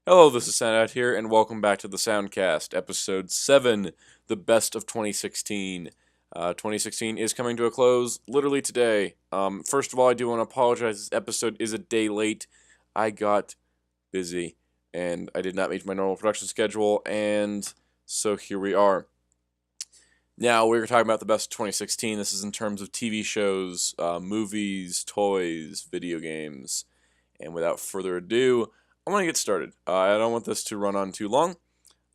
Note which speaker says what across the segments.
Speaker 1: Hello, this is Soundout here, and welcome back to the Soundcast, Episode 7, the best of 2016. 2016 is coming to a close literally today. First of all, I do want to apologize. This episode is a day late. I got busy, and I did not meet my normal production schedule, and so here we are. Now, we're talking about the best of 2016. This is in terms of TV shows, movies, toys, video games, and without further ado, I'm going to get started. I don't want this to run on too long,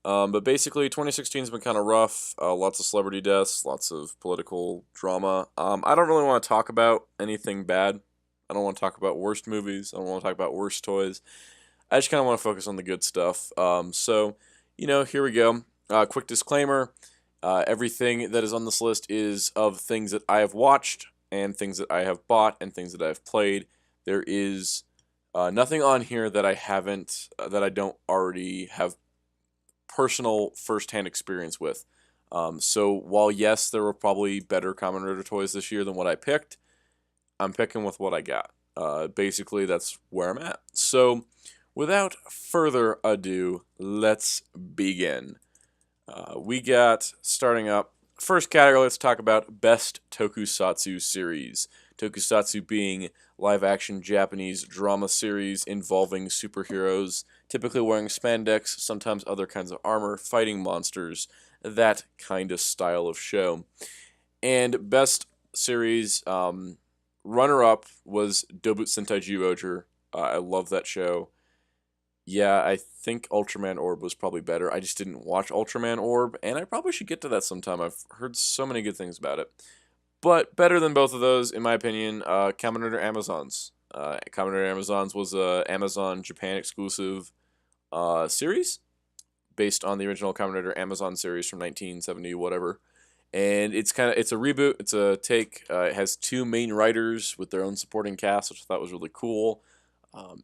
Speaker 1: but basically 2016 has been kind of rough. Lots of celebrity deaths, lots of political drama. I don't really want to talk about anything bad. I don't want to talk about worst movies. I don't want to talk about worst toys. I just kind of want to focus on the good stuff. Here we go. Quick disclaimer. Everything that is on this list is of things that I have watched and things that I have bought and things that I have played. There is nothing on here that I haven't, that I don't already have personal first-hand experience with. So while yes, there were probably better Kamen Rider toys this year than what I picked, I'm picking with what I got. Basically, that's where I'm at. So without further ado, let's begin. We got, starting up, first category, let's talk about Best Tokusatsu Series. Tokusatsu being live-action Japanese drama series involving superheroes, typically wearing spandex, sometimes other kinds of armor, fighting monsters, that kind of style of show. And Best Series, runner-up was Dobutsentai Zyuohger. I love that show. Yeah, I think Ultraman Orb was probably better. I just didn't watch Ultraman Orb, and I probably should get to that sometime. I've heard so many good things about it. But better than both of those, in my opinion, Kamen Rider Amazons. Kamen Rider Amazons was a Amazon Japan exclusive series based on the original Kamen Rider Amazon series from 1970 whatever. And it's a reboot. It's a take. It has two main writers with their own supporting cast, which I thought was really cool.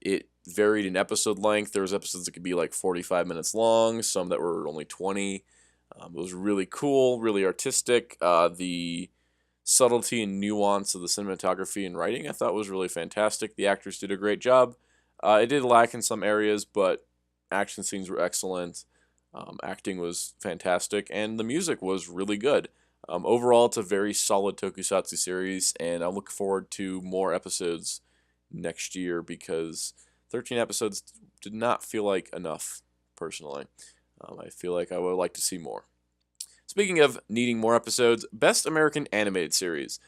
Speaker 1: It varied in episode length. There was episodes that could be like 45 minutes long, some that were only 20. It was really cool, really artistic. The subtlety and nuance of the cinematography and writing I thought was really fantastic. The actors did a great job. It did lack in some areas, but action scenes were excellent. Acting was fantastic, and the music was really good. Overall, it's a very solid tokusatsu series, and I look forward to more episodes next year because 13 episodes did not feel like enough, personally. I feel like I would like to see more. Speaking of needing more episodes, Best American Animated Series.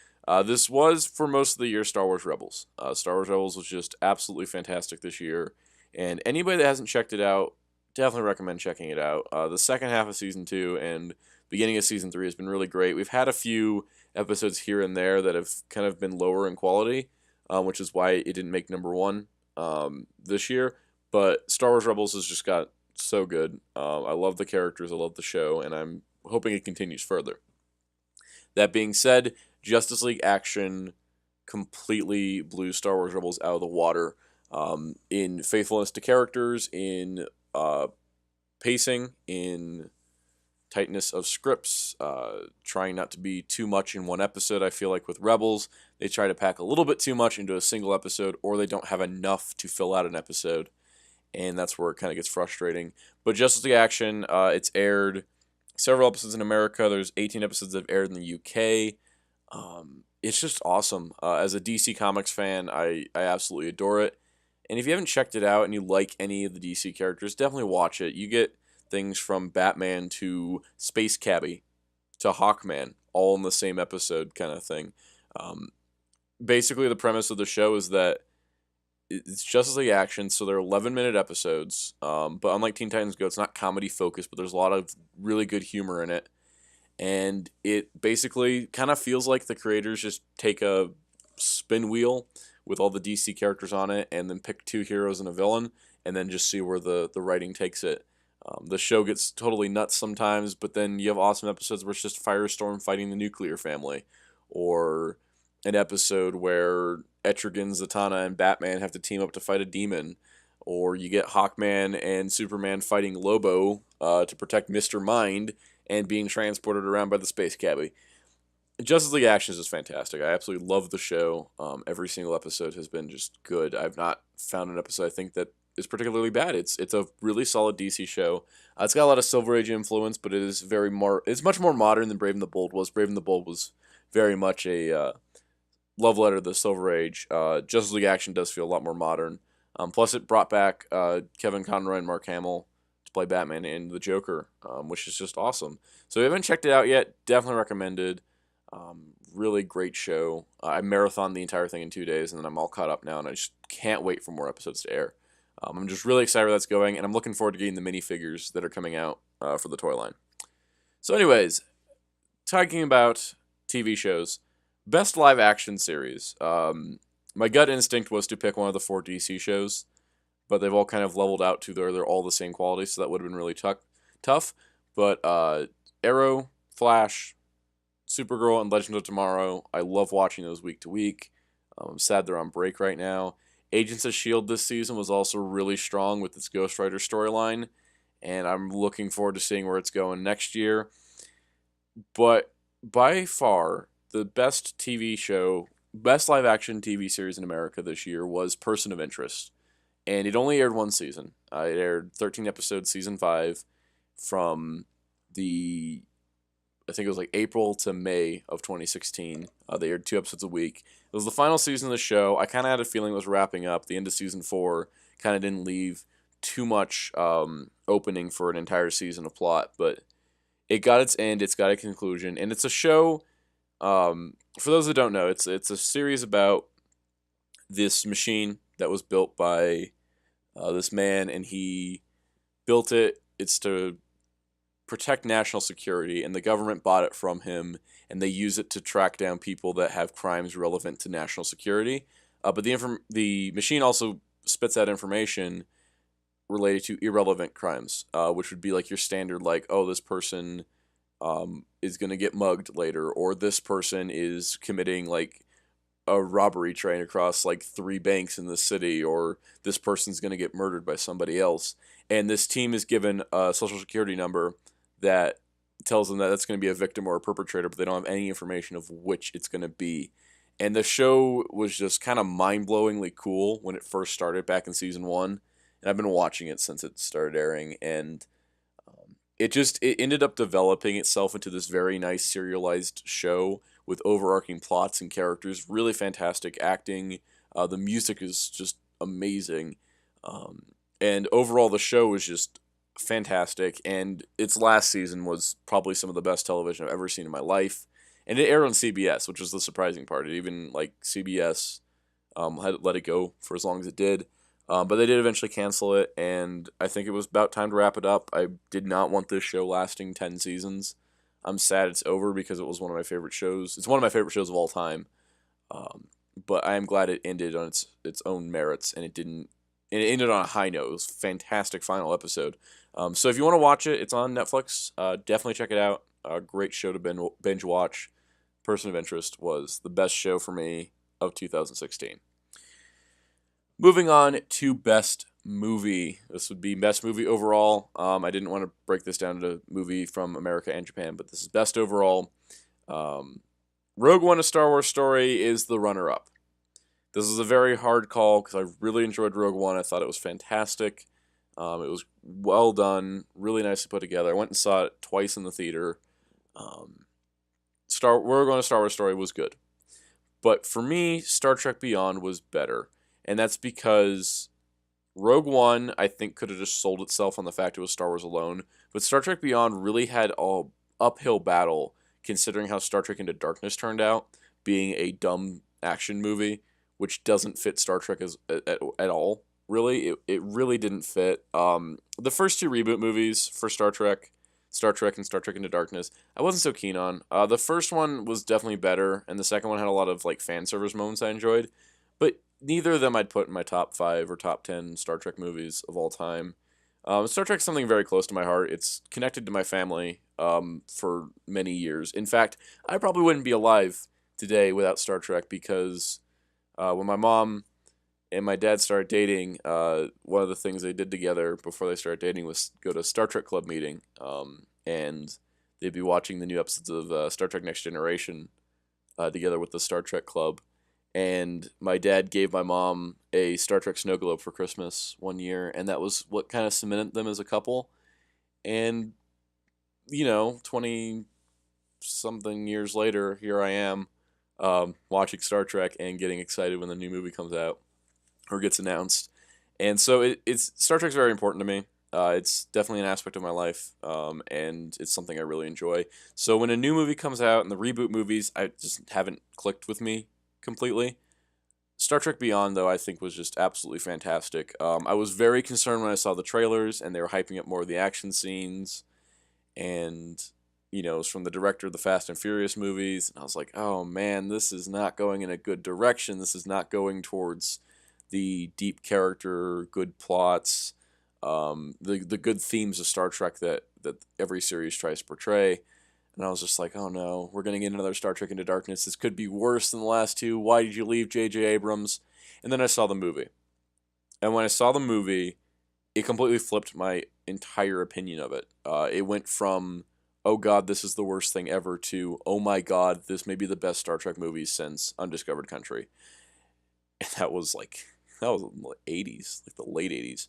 Speaker 1: This was, for most of the year, Star Wars Rebels. Star Wars Rebels was just absolutely fantastic this year, and anybody that hasn't checked it out, definitely recommend checking it out. The second half of Season 2 and beginning of Season 3 has been really great. We've had a few episodes here and there that have kind of been lower in quality, which is why it didn't make number one this year, but Star Wars Rebels has just got so good. I love the characters, I love the show, and I'm hoping it continues further. That being said, Justice League Action completely blew Star Wars Rebels out of the water in faithfulness to characters, in pacing, in tightness of scripts, trying not to be too much in one episode. I feel like with Rebels, they try to pack a little bit too much into a single episode, or they don't have enough to fill out an episode, and that's where it kind of gets frustrating. But Justice League Action, it's aired several episodes in America. There's 18 episodes that have aired in the UK. It's just awesome. As a DC Comics fan, I absolutely adore it. And if you haven't checked it out and you like any of the DC characters, definitely watch it. You get things from Batman to Space Cabbie to Hawkman, all in the same episode kind of thing. Basically, the premise of the show is that it's Justice League Action, so they're 11-minute episodes. But unlike Teen Titans Go, it's not comedy focused, but there's a lot of really good humor in it. And it basically kind of feels like the creators just take a spin wheel with all the DC characters on it and then pick two heroes and a villain and then just see where the writing takes it. The show gets totally nuts sometimes, but then you have awesome episodes where it's just Firestorm fighting the nuclear family, or an episode where Etrigan, Zatanna, and Batman have to team up to fight a demon, or you get Hawkman and Superman fighting Lobo to protect Mr. Mind and being transported around by the Space Cabbie. Justice League Action is just fantastic. I absolutely love the show. Every single episode has been just good. I've not found an episode I think that is particularly bad. It's a really solid DC show. It's got a lot of Silver Age influence, but it is it's much more modern than Brave and the Bold was. Brave and the Bold was very much a love letter to the Silver Age. Justice League Action does feel a lot more modern. Plus, it brought back Kevin Conroy and Mark Hamill to play Batman and the Joker, which is just awesome. So if you haven't checked it out yet, definitely recommended. Really great show. I marathoned the entire thing in 2 days, and then I'm all caught up now, and I just can't wait for more episodes to air. I'm just really excited where that's going, and I'm looking forward to getting the minifigures that are coming out for the toy line. So anyways, talking about TV shows, best live action series. My gut instinct was to pick one of the 4 DC shows, but they've all kind of leveled out to they're all the same quality, so that would have been really tough. But Arrow, Flash, Supergirl, and Legends of Tomorrow, I love watching those week to week. I'm sad they're on break right now. Agents of S.H.I.E.L.D. this season was also really strong with its Ghost Rider storyline, and I'm looking forward to seeing where it's going next year. But by far, the best live action TV series in America this year was Person of Interest. And it only aired one season. It aired 13 episodes, season 5, from I think it was like April to May of 2016. They aired 2 episodes a week. It was the final season of the show. I kind of had a feeling it was wrapping up. The end of season 4 kind of didn't leave too much opening for an entire season of plot, but it got its end. It's got a conclusion, and it's a show. For those that don't know, it's a series about this machine that was built by this man, and he built it. It's to protect national security, and the government bought it from him, and they use it to track down people that have crimes relevant to national security. But the machine also spits out information related to irrelevant crimes, which would be like your standard, like, oh, this person is going to get mugged later, or this person is committing like a robbery train across like 3 banks in the city, or this person's going to get murdered by somebody else. And this team is given a social security number that tells them that that's going to be a victim or a perpetrator, but they don't have any information of which it's going to be. And the show was just kind of mind-blowingly cool when it first started back in season 1. And I've been watching it since it started airing, and it ended up developing itself into this very nice serialized show with overarching plots and characters, really fantastic acting. The music is just amazing. And overall, the show was just fantastic. And its last season was probably some of the best television I've ever seen in my life. And it aired on CBS, which was the surprising part. It even, like, CBS had let it go for as long as it did. But they did eventually cancel it, and I think it was about time to wrap it up. I did not want this show lasting 10 seasons. I'm sad it's over because it was one of my favorite shows. It's one of my favorite shows of all time. But I am glad it ended on its own merits, and it ended on a high note. It was a fantastic final episode. So if you want to watch it, it's on Netflix. Definitely check it out. A great show to binge watch. Person of Interest was the best show for me of 2016. Moving on to Best Movie. This would be Best Movie overall. I didn't want to break this down to movie from America and Japan, but this is Best Overall. Rogue One: A Star Wars Story is the runner-up. This is a very hard call because I really enjoyed Rogue One. I thought it was fantastic. It was well done, really nicely put together. I went and saw it twice in the theater. Rogue One: A Star Wars Story was good. But for me, Star Trek Beyond was better. And that's because Rogue One, I think, could have just sold itself on the fact it was Star Wars alone. But Star Trek Beyond really had an uphill battle, considering how Star Trek Into Darkness turned out, being a dumb action movie, which doesn't fit Star Trek at all, really. It really didn't fit. The first 2 reboot movies for Star Trek and Star Trek Into Darkness, I wasn't so keen on. The first one was definitely better, and the second one had a lot of like fan service moments I enjoyed. But neither of them I'd put in my top 5 or top 10 Star Trek movies of all time. Star Trek's something very close to my heart. It's connected to my family for many years. In fact, I probably wouldn't be alive today without Star Trek because when my mom and my dad started dating, one of the things they did together before they started dating was go to a Star Trek Club meeting, and they'd be watching the new episodes of Star Trek Next Generation together with the Star Trek Club. and my dad gave my mom a Star Trek snow globe for Christmas one year, and that was what kind of cemented them as a couple. And 20 something years later, here I am, watching Star Trek and getting excited when the new movie comes out or gets announced. And so it's Star Trek's very important to me. It's definitely an aspect of my life, and it's something I really enjoy. So when a new movie comes out and the reboot movies, I just haven't clicked with me completely. Star Trek Beyond, though, I think was just absolutely fantastic. I was very concerned when I saw the trailers and they were hyping up more of the action scenes, and it was from the director of the Fast and Furious movies, and I was like, oh man, this is not going in a good direction. This is not going towards the deep character, good plots, the good themes of Star Trek that every series tries to portray. And I was just like, oh no, we're going to get another Star Trek Into Darkness. This could be worse than the last two. Why did you leave J.J. Abrams? And then I saw the movie. And when I saw the movie, it completely flipped my entire opinion of it. It went from, oh god, this is the worst thing ever, to, oh my god, this may be the best Star Trek movie since Undiscovered Country. And that was in the 80s, like the late 80s.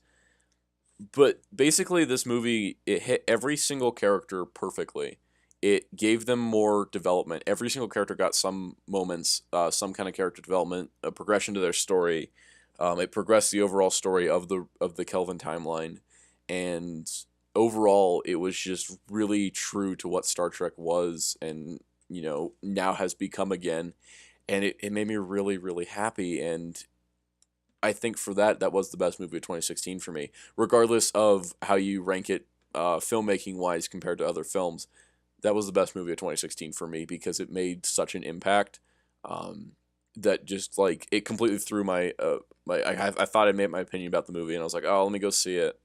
Speaker 1: But basically, this movie, it hit every single character perfectly. It gave them more development. Every single character got some moments, some kind of character development, a progression to their story. It progressed the overall story of the Kelvin timeline, and overall, it was just really true to what Star Trek was, and now has become again. And it made me really, really happy. And I think for that was the best movie of 2016 for me, regardless of how you rank it filmmaking wise compared to other films. That was the best movie of 2016 for me because it made such an impact, that just like it completely threw I thought I made my opinion about the movie, and I was like, oh, let me go see it.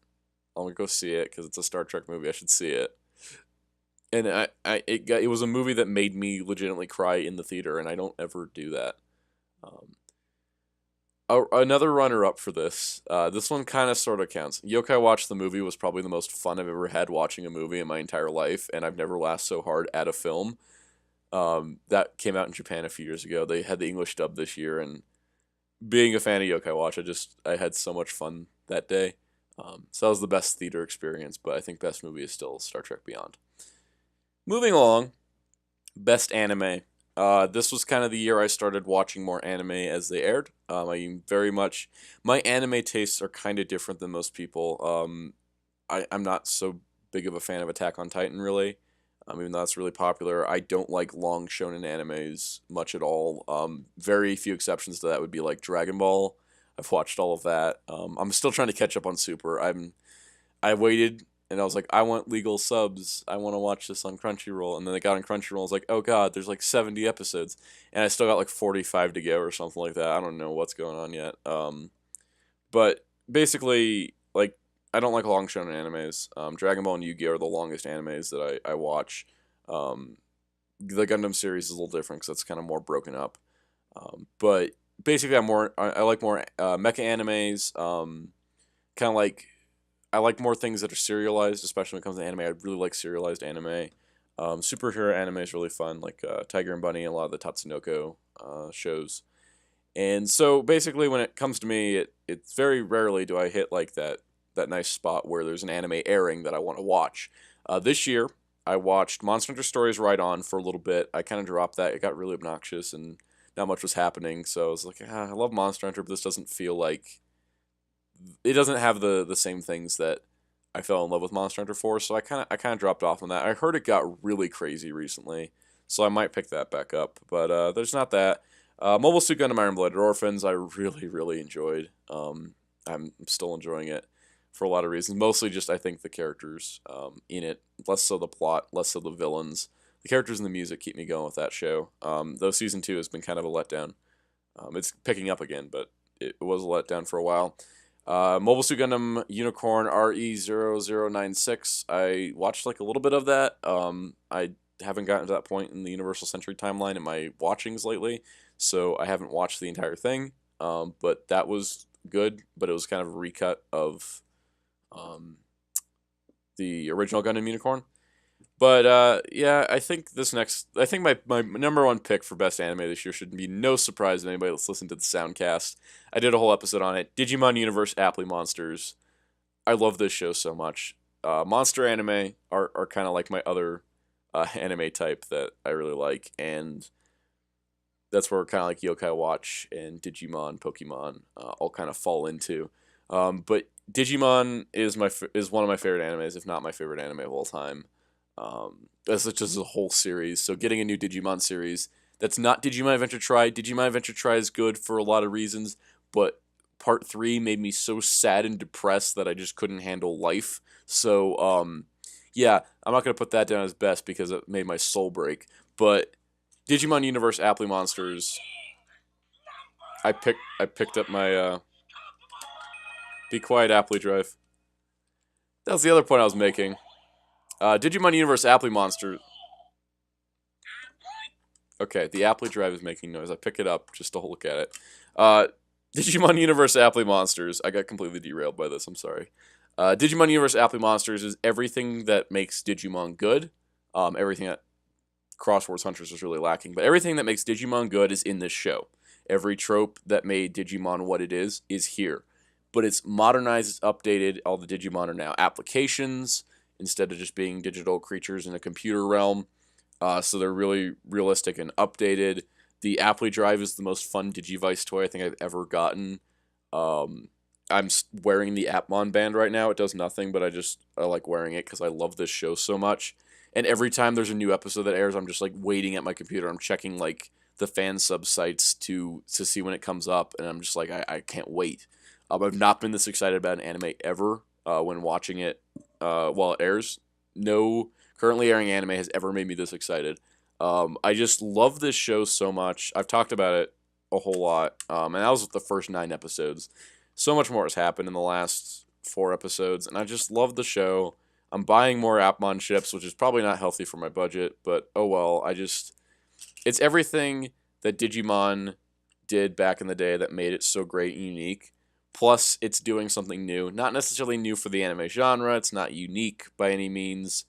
Speaker 1: Let me go see it because it's a Star Trek movie. I should see it. And it was a movie that made me legitimately cry in the theater, and I don't ever do that. Um, Another runner-up for this. This one kind of sort of counts. Yokai Watch the movie was probably the most fun I've ever had watching a movie in my entire life, and I've never laughed so hard at a film. That came out in Japan a few years ago. They had the English dub this year, and being a fan of Yokai Watch, I had so much fun that day. So that was the best theater experience, but I think best movie is still Star Trek Beyond. Moving along, best anime. This was kind of the year I started watching more anime as they aired. My anime tastes are kind of different than most people. I'm not so big of a fan of Attack on Titan, really. Even though that's really popular, I don't like long shonen animes much at all. Very few exceptions to that would be like Dragon Ball. I've watched all of that. I'm still trying to catch up on Super. I waited and I was like, I want legal subs. I want to watch this on Crunchyroll. And then I got on Crunchyroll and I was like, oh god, there's like 70 episodes. And I still got like 45 to go or something like that. I don't know what's going on yet. But basically, like, I don't like long shonen animes. Dragon Ball and Yu-Gi-Oh! Are the longest animes that I watch. Um, the Gundam series is a little different because that's kind of more broken up. But basically, I like more mecha animes. Kind of like I like more things that are serialized, especially when it comes to anime. I really like serialized anime. Superhero anime is really fun, like Tiger and Bunny and a lot of the Tatsunoko shows. And so basically, when it comes to me, it's very rarely do I hit like that nice spot where there's an anime airing that I want to watch. This year, I watched Monster Hunter Stories Right On for a little bit. I kind of dropped that. It got really obnoxious and not much was happening. So I was like, I love Monster Hunter, but this doesn't feel like it doesn't have the same things that I fell in love with Monster Hunter for. So I kind of dropped off on that. I heard it got really crazy recently, so I might pick that back up. But there's not that. Mobile Suit Gundam Iron Blooded Orphans, I really, really enjoyed. I'm still enjoying it for a lot of reasons. Mostly just I think the characters in it, less so the plot, less so the villains. The characters and the music keep me going with that show. Though season 2 has been kind of a letdown. It's picking up again, but it was a letdown for a while. Mobile Suit Gundam Unicorn RE0096. I watched like a little bit of that. I haven't gotten to that point in the Universal Century timeline in my watchings lately, so I haven't watched the entire thing. But that was good, but it was kind of a recut of the original Gundam Unicorn. But yeah, I think my number one pick for best anime this year should be no surprise to anybody that's listened to the Soundcast. I did a whole episode on it. Digimon Universe Aptly Monsters. I love this show so much. Monster anime are kind of like my other anime type that I really like, and that's where kind of like Yokai Watch and Digimon, Pokemon all kind of fall into. But Digimon is one of my favorite animes, if not my favorite anime of all time. As such as a whole series. So getting a new Digimon series that's not Digimon Adventure Tri. Digimon Adventure Tri is good for a lot of reasons, but Part 3 made me so sad and depressed that I just couldn't handle life. So yeah, I'm not gonna put that down as best because it made my soul break. But Digimon Universe Aptly Monsters. I picked up my Be Quiet Aptly Drive. That was the other point I was making. Digimon Universe Aptly Monsters. Okay, the Aptly Drive is making noise. I pick it up just to look at it. Uh, Digimon Universe Aptly Monsters. I got completely derailed by this. I'm sorry. Digimon Universe Aptly Monsters is everything that makes Digimon good. Everything that Crosswords Hunters is really lacking, but everything that makes Digimon good is in this show. Every trope that made Digimon what it is here. But it's modernized, it's updated. All the Digimon are now applications instead of just being digital creatures in a computer realm. So they're really realistic and updated. The Apply Drive is the most fun Digivice toy I think I've ever gotten. Um, I'm wearing the Appmon band right now. It does nothing, but I like wearing it because I love this show so much. And every time there's a new episode that airs, I'm just like waiting at my computer. I'm checking like the fan sub sites to see when it comes up, and I'm just like I can't wait. I've not been this excited about an anime ever when watching it while it airs. No currently airing anime has ever made me this excited. I just love this show so much. I've talked about it a whole lot, and that was the first 9 episodes. So much more has happened in the last 4 episodes, and I just love the show. I'm buying more Appmon ships, which is probably not healthy for my budget, but oh well. It's everything that Digimon did back in the day that made it so great and unique. Plus, it's doing something new. Not necessarily new for the anime genre. It's not unique by any means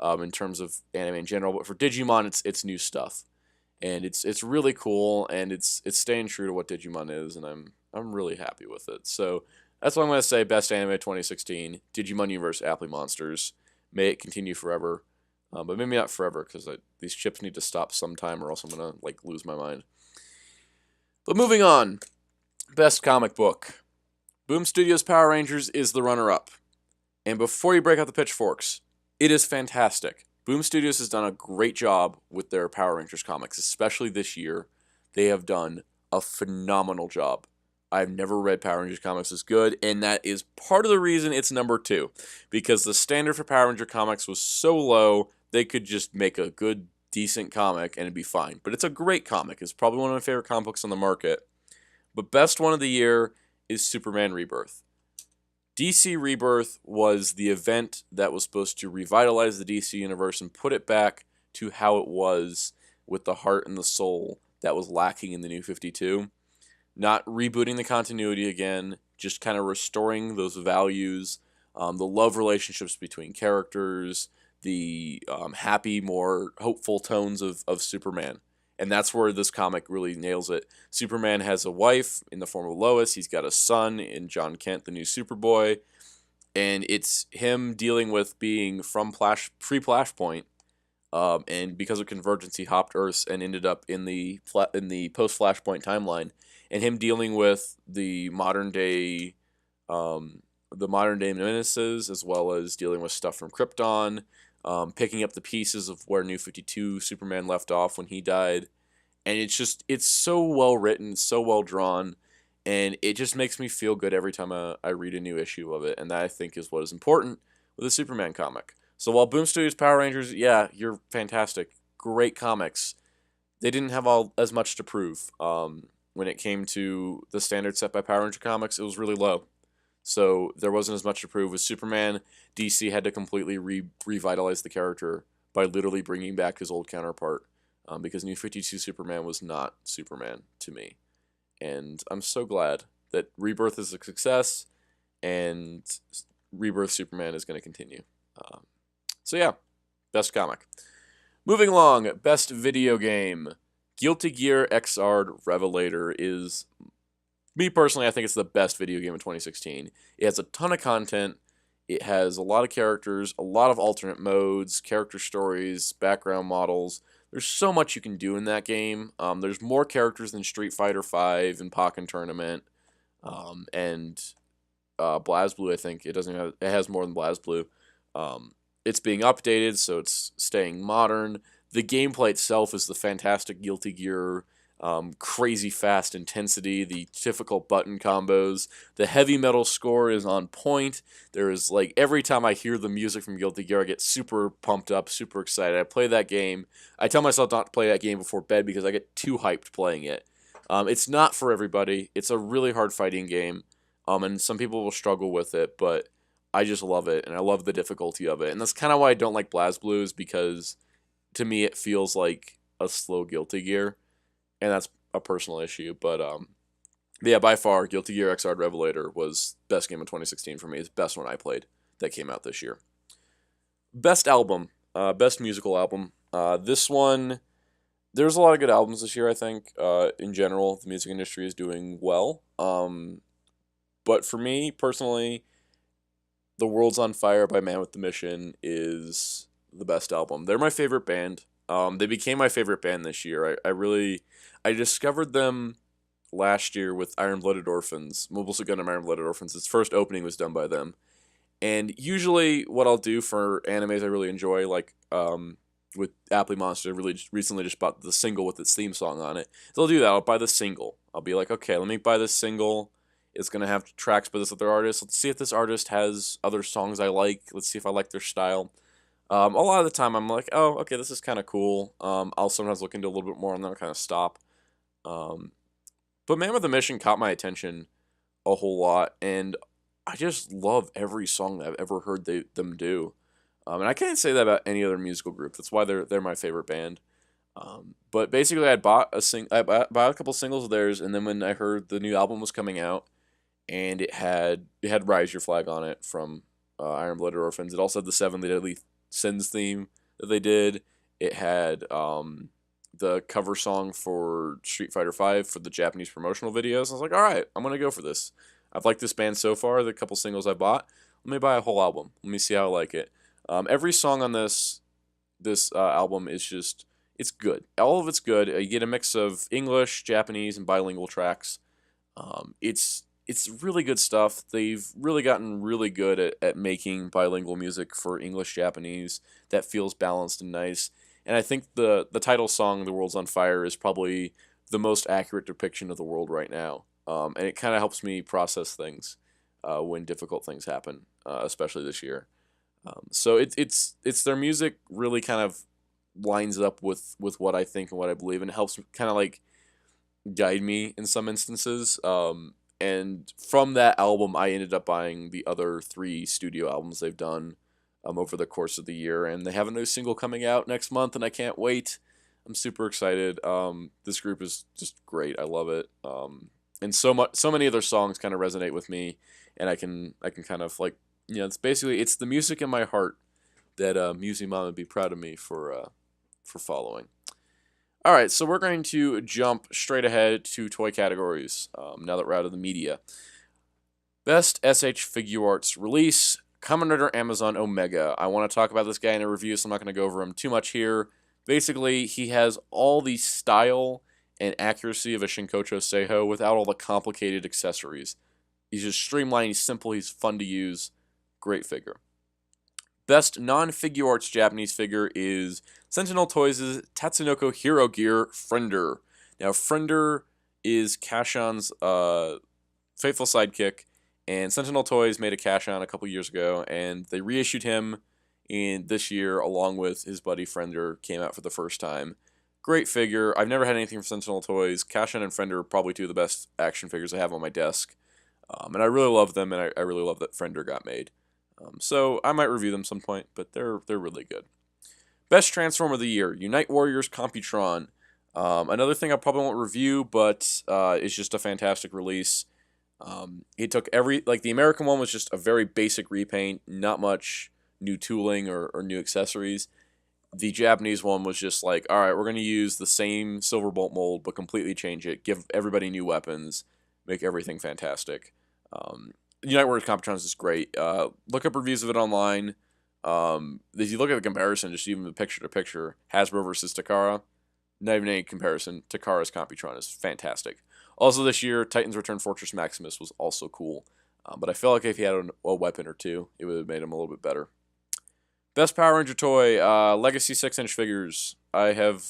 Speaker 1: in terms of anime in general. But for Digimon, it's new stuff, and it's really cool, and it's staying true to what Digimon is, and I'm really happy with it. So that's what I'm gonna say. Best anime 2016: Digimon Universe Aptly Monsters. May it continue forever, but maybe not forever because these chips need to stop sometime, or else I'm gonna like lose my mind. But moving on, best comic book. Boom Studios Power Rangers is the runner-up. And before you break out the pitchforks, it is fantastic. Boom Studios has done a great job with their Power Rangers comics, especially this year. They have done a phenomenal job. I've never read Power Rangers comics as good, and that is part of the reason it's number 2. Because the standard for Power Ranger comics was so low, they could just make a good, decent comic and it'd be fine. But it's a great comic. It's probably one of my favorite comic books on the market. But best one of the year is Superman Rebirth. DC Rebirth was the event that was supposed to revitalize the DC universe and put it back to how it was with the heart and the soul that was lacking in the New 52. Not rebooting the continuity again, just kind of restoring those values, the love relationships between characters, the happy, more hopeful tones of Superman. And that's where this comic really nails it. Superman has a wife in the form of Lois. He's got a son in John Kent, the new Superboy. And it's him dealing with being from pre-Flashpoint. And because of Convergence, he hopped Earths and ended up in the post-Flashpoint timeline. And him dealing with the modern day menaces, as well as dealing with stuff from Krypton, picking up the pieces of where New 52 Superman left off when he died. And it's so well written, so well drawn, and it just makes me feel good every time I read a new issue of it. And that, I think, is what is important with a Superman comic. So while Boom Studios Power Rangers, yeah, you're fantastic. Great comics. They didn't have all as much to prove. When it came to the standard set by Power Ranger comics, it was really low. So there wasn't as much to prove. With Superman, DC had to completely revitalize the character by literally bringing back his old counterpart, because New 52 Superman was not Superman to me. And I'm so glad that Rebirth is a success, and Rebirth Superman is going to continue. So yeah, Best comic. Moving along, best video game. Guilty Gear Xrd Revelator is, me personally, I think it's the best video game of 2016. It has a ton of content. It has a lot of characters, a lot of alternate modes, character stories, background models. There's so much you can do in that game. There's more characters than Street Fighter V and Pokken Tournament, and BlazBlue. I think it has more than BlazBlue. It's being updated, so it's staying modern. The gameplay itself is the fantastic Guilty Gear, crazy fast intensity, the difficult button combos. The heavy metal score is on point. There is, like, every time I hear the music from Guilty Gear, I get super pumped up, super excited. I play that game. I tell myself not to play that game before bed because I get too hyped playing it. It's not for everybody. It's a really hard fighting game, and some people will struggle with it, but I just love it, and I love the difficulty of it. And that's kind of why I don't like BlazBlue, is because to me it feels like a slow Guilty Gear, and that's a personal issue. But yeah, by far, Guilty Gear Xrd Revelator was best game of 2016 for me. It's the best one I played that came out this year. Best album, best musical album. This one, there's a lot of good albums this year, I think. In general, the music industry is doing well. But for me, personally, The World's on Fire by Man with the Mission is the best album. They're my favorite band. They became my favorite band this year. I discovered them last year with Iron Blooded Orphans. Mobile Suit Gundam Iron Blooded Orphans. Its first opening was done by them. And usually what I'll do for animes I really enjoy, like with Apply Monster, I really recently just bought the single with its theme song on it. So I'll do that. I'll buy the single. I'll be like, okay, let me buy this single. It's going to have tracks by this other artist. Let's see if this artist has other songs I like. Let's see if I like their style. A lot of the time I'm like, oh, okay, this is kind of cool. I'll sometimes look into a little bit more and then I'll kind of stop. But Man with a Mission caught my attention a whole lot, and I just love every song that I've ever heard them do. And I can't say that about any other musical group. That's why they're my favorite band. But basically, I bought a couple singles of theirs, and then when I heard the new album was coming out, and it had Rise Your Flag on it from Iron Blooded Orphans. It also had the Seven Deadly Sins theme that they did. It had the cover song for Street Fighter V for the Japanese promotional videos. I was like, all right, I'm going to go for this. I've liked this band so far, the couple singles I bought. Let me buy a whole album. Let me see how I like it. Every song on this album is just, it's good. All of it's good. You get a mix of English, Japanese, and bilingual tracks. It's really good stuff. They've really gotten really good at making bilingual music for English, Japanese that feels balanced and nice. And I think the title song, The World's on Fire, is probably the most accurate depiction of the world right now. And it kind of helps me process things when difficult things happen, especially this year. So it's their music really kind of lines up with what I think and what I believe, and it helps kind of like guide me in some instances. And from that album, I ended up buying the other 3 studio albums they've done over the course of the year, and they have a new single coming out next month, and I can't wait. I'm super excited. This group is just great. I love it. And so many of their songs kind of resonate with me, and I can kind of like, it's the music in my heart that Musy Mom would be proud of me for following. All right, so we're going to jump straight ahead to toy categories now that we're out of the media. Best SH Figure Arts Release, Kamen Rider Amazon Omega. I want to talk about this guy in a review, so I'm not going to go over him too much here. Basically, he has all the style and accuracy of a Shinkocho Seiho without all the complicated accessories. He's just streamlined, he's simple, he's fun to use. Great figure. Best non-figure arts Japanese figure is Sentinel Toys' Tatsunoko Hero Gear Friender. Now, Friender is Kashan's faithful sidekick, and Sentinel Toys made a Kashan a couple years ago, and they reissued him in this year along with his buddy Friender, came out for the first time. Great figure. I've never had anything from Sentinel Toys. Kashan and Friender are probably 2 of the best action figures I have on my desk. And I really love them, and I really love that Friender got made. So I might review them some point, but they're really good. Best Transformer of the Year, Unite Warriors Computron. Another thing I probably won't review, but it's just a fantastic release. He took the American one was just a very basic repaint, not much new tooling or new accessories. The Japanese one was just like, all right, we're going to use the same Silverbolt mold, but completely change it, give everybody new weapons, make everything fantastic. Unite Warriors Compitrons is great. Look up reviews of it online. If you look at the comparison, just even the picture to picture, Hasbro versus Takara, not even any comparison. Takara's Computron is fantastic. Also this year, Titans Return Fortress Maximus was also cool. But I feel like if he had a weapon or two, it would have made him a little bit better. Best Power Ranger toy, Legacy 6-inch figures. I have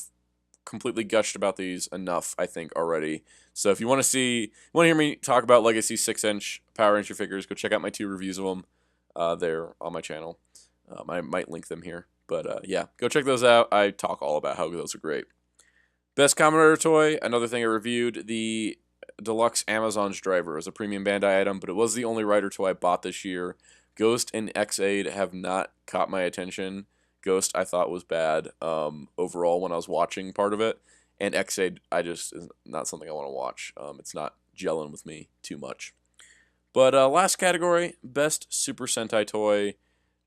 Speaker 1: completely gushed about these enough, I think, already. So if you want to hear me talk about Legacy 6-inch Power Ranger figures, go check out my 2 reviews of them. They're on my channel. I might link them here. But yeah, go check those out. I talk all about how those are great. Best Kamen Rider toy, another thing I reviewed, the Deluxe Amazon's Driver. It was a premium Bandai item, but it was the only Rider toy I bought this year. Ghost and X-Aid have not caught my attention. Ghost I thought was bad overall when I was watching part of it, and X-Aid is not something I want to watch. It's not gelling with me too much. But last category, Best Super Sentai toy,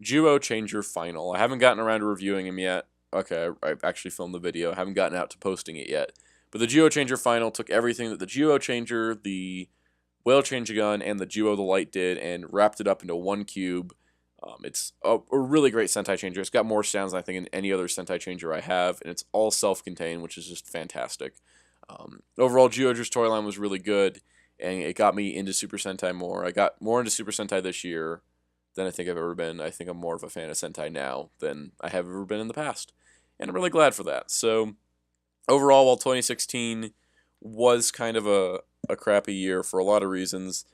Speaker 1: Duo Changer Final. I haven't gotten around to reviewing him yet. Okay, I actually filmed the video. I haven't gotten out to posting it yet. But the Duo Changer Final took everything that the Duo Changer, the Whale Change-A-Gun, and the Duo the Light did and wrapped it up into one cube. It's a really great Sentai Changer. It's got more sounds than I think in any other Sentai Changer I have, and it's all self-contained, which is just fantastic. Overall, Geoger's toy line was really good, and it got me into Super Sentai more. I got more into Super Sentai this year than I think I've ever been. I think I'm more of a fan of Sentai now than I have ever been in the past, and I'm really glad for that. So, overall, while 2016 was kind of a crappy year for a lot of reasons,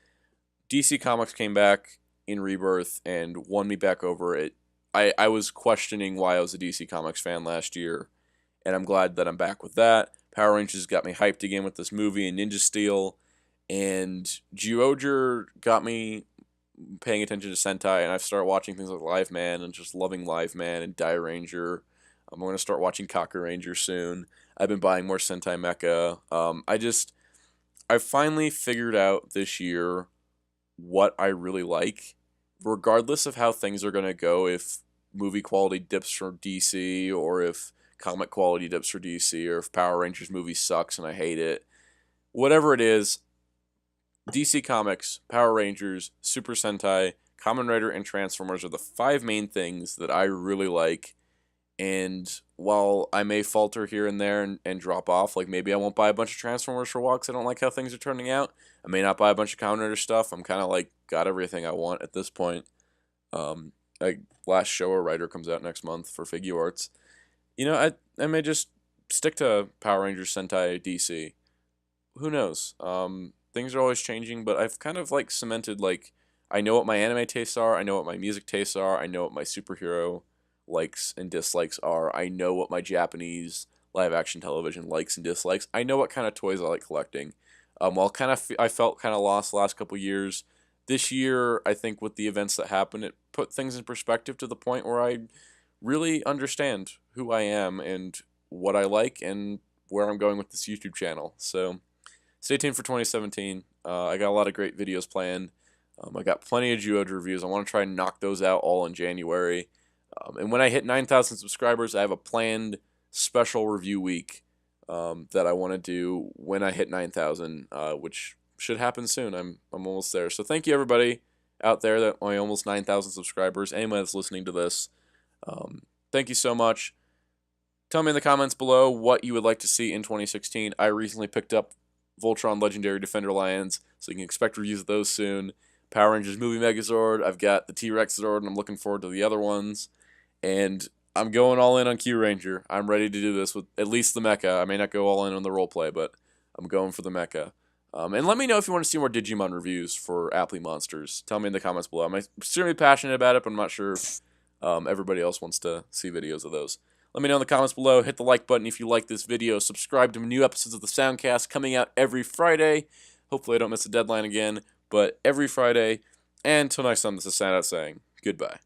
Speaker 1: DC Comics came back in Rebirth and won me back over. It. I was questioning why I was a DC Comics fan last year, and I'm glad that I'm back with that. Power Rangers got me hyped again with this movie and Ninja Steel, and Zyuohger got me paying attention to Sentai, and I've started watching things like Live Man and just loving Live Man and Die Ranger. I'm going to start watching Kaku Ranger soon. I've been buying more Sentai Mecha. I finally figured out this year what I really like, regardless of how things are going to go, if movie quality dips for DC, or if comic quality dips for DC, or if Power Rangers movie sucks and I hate it. Whatever it is, DC Comics, Power Rangers, Super Sentai, Kamen Rider, and Transformers are the 5 main things that I really like. And while I may falter here and there and drop off, like maybe I won't buy a bunch of Transformers for a while because I don't like how things are turning out. I may not buy a bunch of Kamen Rider stuff. I'm kind of like got everything I want at this point. Last Showa Rider comes out next month for Figuarts. I may just stick to Power Rangers, Sentai, DC. Who knows? Things are always changing, but I've kind of like cemented, like, I know what my anime tastes are, I know what my music tastes are, I know what my superhero likes and dislikes are, I know what my Japanese live action television likes and dislikes, I know what kind of toys I like collecting. While I felt kind of lost the last couple years, this year, I think with the events that happened, it put things in perspective to the point where I really understand who I am and what I like and where I'm going with this YouTube channel. So stay tuned for 2017. I got a lot of great videos planned. I got plenty of Geodes reviews. I want to try and knock those out all in January. And when I hit 9,000 subscribers, I have a planned special review week that I want to do when I hit 9,000, which should happen soon. I'm almost there. So thank you everybody out there, that my almost 9,000 subscribers. Anyone that's listening to this, thank you so much. Tell me in the comments below what you would like to see in 2016. I recently picked up Voltron Legendary Defender Lions, so you can expect reviews of those soon. Power Rangers Movie Megazord, I've got the T-Rex Zord, and I'm looking forward to the other ones. And I'm going all in on Q Ranger. I'm ready to do this with at least the mecha. I may not go all in on the roleplay, but I'm going for the mecha. And let me know if you want to see more Digimon reviews for Appley Monsters. Tell me in the comments below. I'm extremely passionate about it, but I'm not sure if everybody else wants to see videos of those. Let me know in the comments below. Hit the like button if you like this video. Subscribe to new episodes of the Soundcast coming out every Friday. Hopefully I don't miss a deadline again, but every Friday. And until next time, this is Soundout saying goodbye.